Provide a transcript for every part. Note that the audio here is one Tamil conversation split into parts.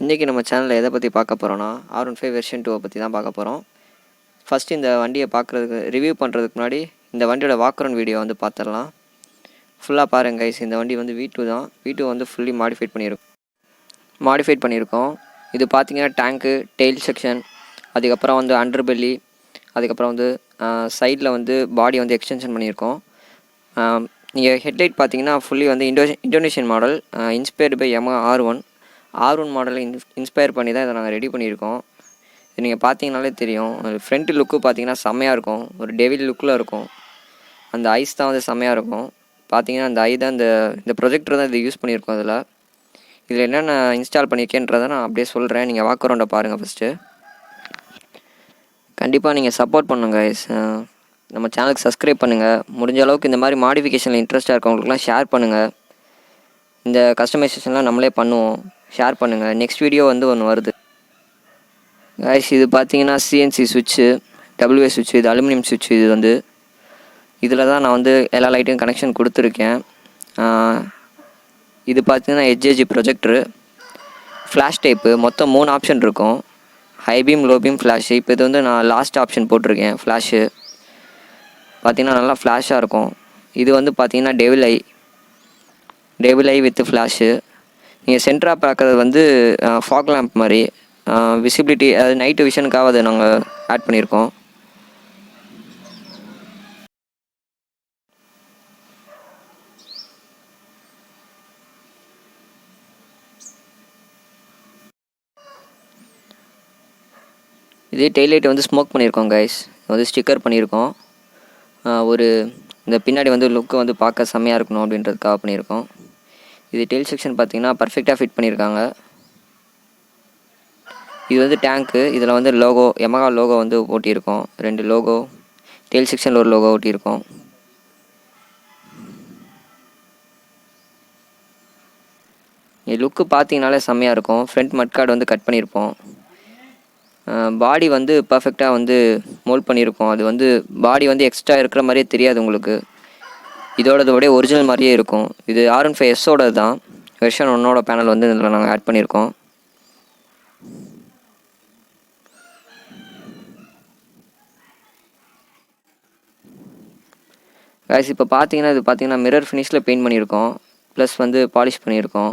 இன்றைக்கி நம்ம சேனலில் எதை பற்றி பார்க்க போகிறோன்னா R15 வெர்ஷன் 2 பற்றி தான் பார்க்க போகிறோம். ஃபஸ்ட்டு இந்த வண்டியை பார்க்குறதுக்கு ரிவ்யூ பண்ணுறதுக்கு முன்னாடி இந்த வண்டியோட வாக்கரவுண்ட் வீடியோ வந்து பார்த்துடலாம். ஃபுல்லாக பாருங்கள் கைஸ். இந்த வண்டி வந்து V2 தான். V2 வந்து ஃபுல்லி மாடிஃபைட் பண்ணியிருக்கோம். இது பார்த்திங்கன்னா டேங்க்கு, டெயில் செக்ஷன், அதுக்கப்புறம் வந்து அண்டர் பெல்லி, அதுக்கப்புறம் வந்து சைடில் வந்து பாடி வந்து எக்ஸ்டென்ஷன் பண்ணியிருக்கோம். நீங்கள் ஹெட்லைட் பார்த்தீங்கன்னா ஃபுல்லி வந்து Indonesian model, inspired by R1 மாடலை இன்ஸ்பயர் பண்ணி தான் இதை நாங்கள் ரெடி பண்ணியிருக்கோம். இது நீங்கள் பார்த்தீங்கனாலே தெரியும். ஃப்ரண்ட் லுக்கு பார்த்தீங்கன்னா செம்மையாக இருக்கும். ஒரு டெவில் லுக்கில் இருக்கும். அந்த ஐஸ் தான் வந்து செம்மையாக இருக்கும். பார்த்தீங்கன்னா அந்த ஐ தான் இந்த ப்ரொஜெக்டர் தான் இது யூஸ் பண்ணியிருக்கோம். இதில் என்னென்ன இன்ஸ்டால் பண்ணியிருக்கேன்றதை நான் அப்படியே சொல்கிறேன். நீங்கள் வாக்கரவுண்டை பாருங்கள். ஃபஸ்ட்டு கண்டிப்பாக நீங்கள் சப்போர்ட் பண்ணுங்கள் கைஸ். நம்ம சேனலுக்கு சப்ஸ்கிரைப் பண்ணுங்கள். முடிஞ்ச அளவுக்கு இந்த மாதிரி மாடிஃபிகேஷனில் இன்ட்ரெஸ்ட்டாக இருக்கவங்களுக்குலாம் ஷேர் பண்ணுங்கள். இந்த கஸ்டமைசேஷன்லாம் நம்மளே பண்ணுவோம். ஷேர் பண்ணுங்கள். நெக்ஸ்ட் வீடியோ வந்து ஒன்று வருது கைஸ். இது பார்த்தீங்கன்னா சிஎன்சி சுவிட்சு, WA சுவிட்சு, இது அலுமினியம் சுவிட்சு. இதில் தான் நான் வந்து எல்லா லைட்டையும் கனெக்ஷன் கொடுத்துருக்கேன். இது பார்த்தீங்கன்னா HG ப்ரொஜெக்டரு, ஃப்ளாஷ் டைப்பு. மொத்தம் 3 ஆப்ஷன் இருக்கும். High beam, low beam, flash. இப்போ இது வந்து நான் லாஸ்ட் ஆப்ஷன் போட்டிருக்கேன், ஃப்ளாஷு. பார்த்தீங்கன்னா நல்லா ஃப்ளாஷாக இருக்கும். இது வந்து பார்த்தீங்கன்னா டேபிள் ஐ வித் ஃப்ளாஷு. நீங்கள் சென்டராக பார்க்குறது வந்து ஃபாக் லேம்ப் மாதிரி விசிபிலிட்டி, அது நைட்டு விஷனுக்காக அதை நாங்கள் ஆட் பண்ணியிருக்கோம். இதே டெய்லைட் வந்து ஸ்மோக் பண்ணியிருக்கோம் கைஸ். வந்து ஸ்டிக்கர் பண்ணியிருக்கோம். இந்த பின்னாடி வந்து லுக்கு வந்து பார்க்க செம்மையாக இருக்கணும் அப்படின்றதுக்காக பண்ணியிருக்கோம். இது டெயில் செக்ஷன் பார்த்தீங்கன்னா பர்ஃபெக்டாக ஃபிட் பண்ணியிருக்காங்க. இது வந்து டேங்க்கு. இதில் வந்து லோகோ, யமஹா லோகோ வந்து ஓட்டியிருக்கோம். 2 லோகோ, டெயில் செக்ஷனில் ஒரு லோகோ ஓட்டியிருக்கோம். இது லுக்கு பார்த்தீங்கனாலே செம்மையாக இருக்கும். ஃப்ரண்ட் மட் கார்டு வந்து கட் பண்ணியிருப்போம். பாடி வந்து பர்ஃபெக்டாக வந்து மோல்ட் பண்ணியிருக்கோம். அது வந்து பாடி வந்து எக்ஸ்ட்ரா இருக்கிற மாதிரியே தெரியாது உங்களுக்கு. இதோடதோடைய ஒரிஜினல் மாதிரியே இருக்கும். இது R15S தான். வெர்ஷன் 1 பேனல் வந்து இதில் நாங்கள் ஆட் பண்ணியிருக்கோம். கைஸ் இப்போ பார்த்தீங்கன்னா இது பார்த்தீங்கன்னா மிரர் ஃபினிஷில் பெயிண்ட் பண்ணியிருக்கோம். ப்ளஸ் வந்து பாலிஷ் பண்ணியிருக்கோம்.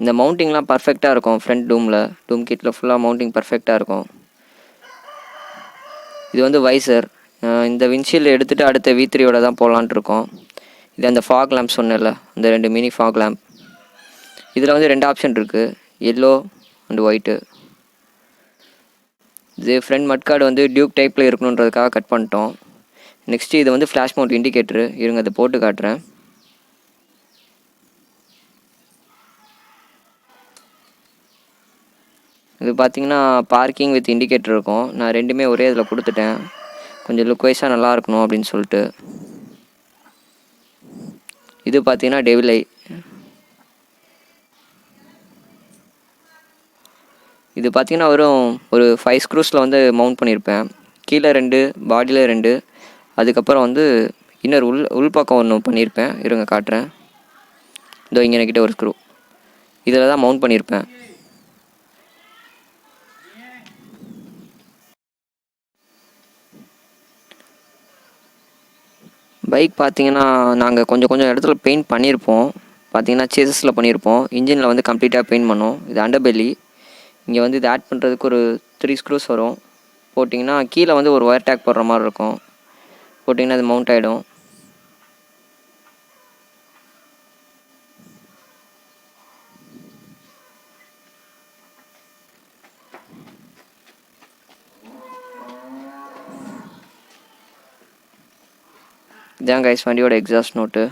இந்த மவுண்டிங்லாம் பர்ஃபெக்டாக இருக்கும். ஃப்ரண்ட் டூம் கிட்டில் ஃபுல்லாக மவுண்டிங் பர்ஃபெக்டாக இருக்கும். இது வந்து வைசர். இந்த விண்ட்ஷீல்டு எடுத்துகிட்டு அடுத்த V3 தான் போகலான்ட்டு இருக்கோம். இது அந்த ஃபாக் லேம்ப் சொன்னேன்ல, அந்த 2 மினி ஃபாக் லேம்ப். இதில் வந்து 2 ஆப்ஷன் இருக்குது, எல்லோ அண்ட் ஒயிட்டு. இது ஃப்ரண்ட் மட் கார்டு வந்து டியூக் டைப்பில் இருக்கணுன்றதுக்காக கட் பண்ணிட்டோம். நெக்ஸ்ட்டு இது வந்து ஃப்ளாஷ் மவுண்ட் இண்டிகேட்டரு. இருங்க அதை போட்டு காட்டுறேன். இது பார்த்தீங்கன்னா பார்க்கிங் வித் இண்டிகேட்டர் இருக்கும். நான் 2மே ஒரே இதில் கொடுத்துட்டேன், கொஞ்சம் லுக் வைஸாக நல்லா இருக்கணும் அப்படின்னு சொல்லிட்டு. இது பார்த்தீங்கன்னா டெவில் ஐ. இது பார்த்தீங்கன்னா ஒரு 5 ஸ்க்ரூஸில் வந்து மவுண்ட் பண்ணியிருப்பேன். கீழே 2, பாடியில் 2, அதுக்கப்புறம் வந்து இன்னொரு உள்பக்கம் ஒன்று பண்ணியிருப்பேன். இருங்க காட்டுறேன். இதோ இங்கே கிட்டே ஒரு ஸ்க்ரூ இதில் தான் மவுண்ட் பண்ணியிருப்பேன். பைக் பார்த்தீங்கன்னா நாங்கள் கொஞ்சம் இடத்துல பெயிண்ட் பண்ணியிருப்போம். பார்த்தீங்கன்னா சேசஸில் பண்ணியிருப்போம். இன்ஜினில் வந்து கம்ப்ளீட்டாக பெயிண்ட் பண்ணோம். இது அண்டர் பெல்லி. இங்கே வந்து இது ஆட் பண்ணுறதுக்கு ஒரு 3 ஸ்க்ரூஸ் வரும். போட்டிங்கன்னா கீழே வந்து ஒரு ஒயர் டேக் போடுற மாதிரி இருக்கும். போட்டிங்கன்னா அது மவுண்ட் ஆகிடும். இதான் கைஸ் வண்டியோட எக்ஸாஸ்ட் நோட்டு.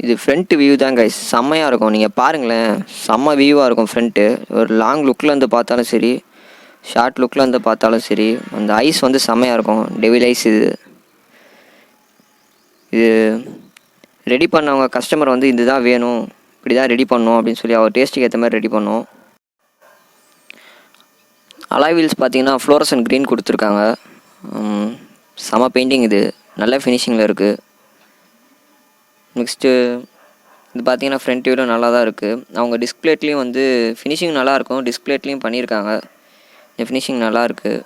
இது ஃப்ரண்ட் வியூ தான் கைஸ், செம்மையாக இருக்கும். நீங்கள் பாருங்களேன், செம்ம வியூவாக இருக்கும் ஃப்ரண்ட்டு. ஒரு லாங் லுக்கில் இருந்து பார்த்தாலும் சரி, ஷார்ட் லுக்கில் இருந்து பார்த்தாலும் சரி, அந்த ஐஸ் வந்து செம்மையாக இருக்கும். Devil eyes. இது ரெடி பண்ணவங்க கஸ்டமர் வந்து இதுதான் வேணும், இப்படி தான் ரெடி பண்ணணும் அப்படின்னு சொல்லி அவர் டேஸ்ட்டுக்கு ஏற்ற மாதிரி ரெடி பண்ணோம். அலாய் வீல்ஸ் பார்த்தீங்கன்னா ஃப்ளோரசன் க்ரீன் கொடுத்துருக்காங்க. செம பெயிண்டிங் இது, நல்ல ஃபினிஷிங்கில் இருக்குது. நெக்ஸ்ட்டு இது பார்த்தீங்கன்னா ஃப்ரண்ட் வியூவில் நல்லா தான் இருக்குது. அவங்க டிஸ்பிளேட்லேயும் வந்து ஃபினிஷிங் நல்லாயிருக்கும், டிஸ்பிளேட்லேயும் பண்ணியிருக்காங்க. இந்த ஃபினிஷிங் நல்லா இருக்குது.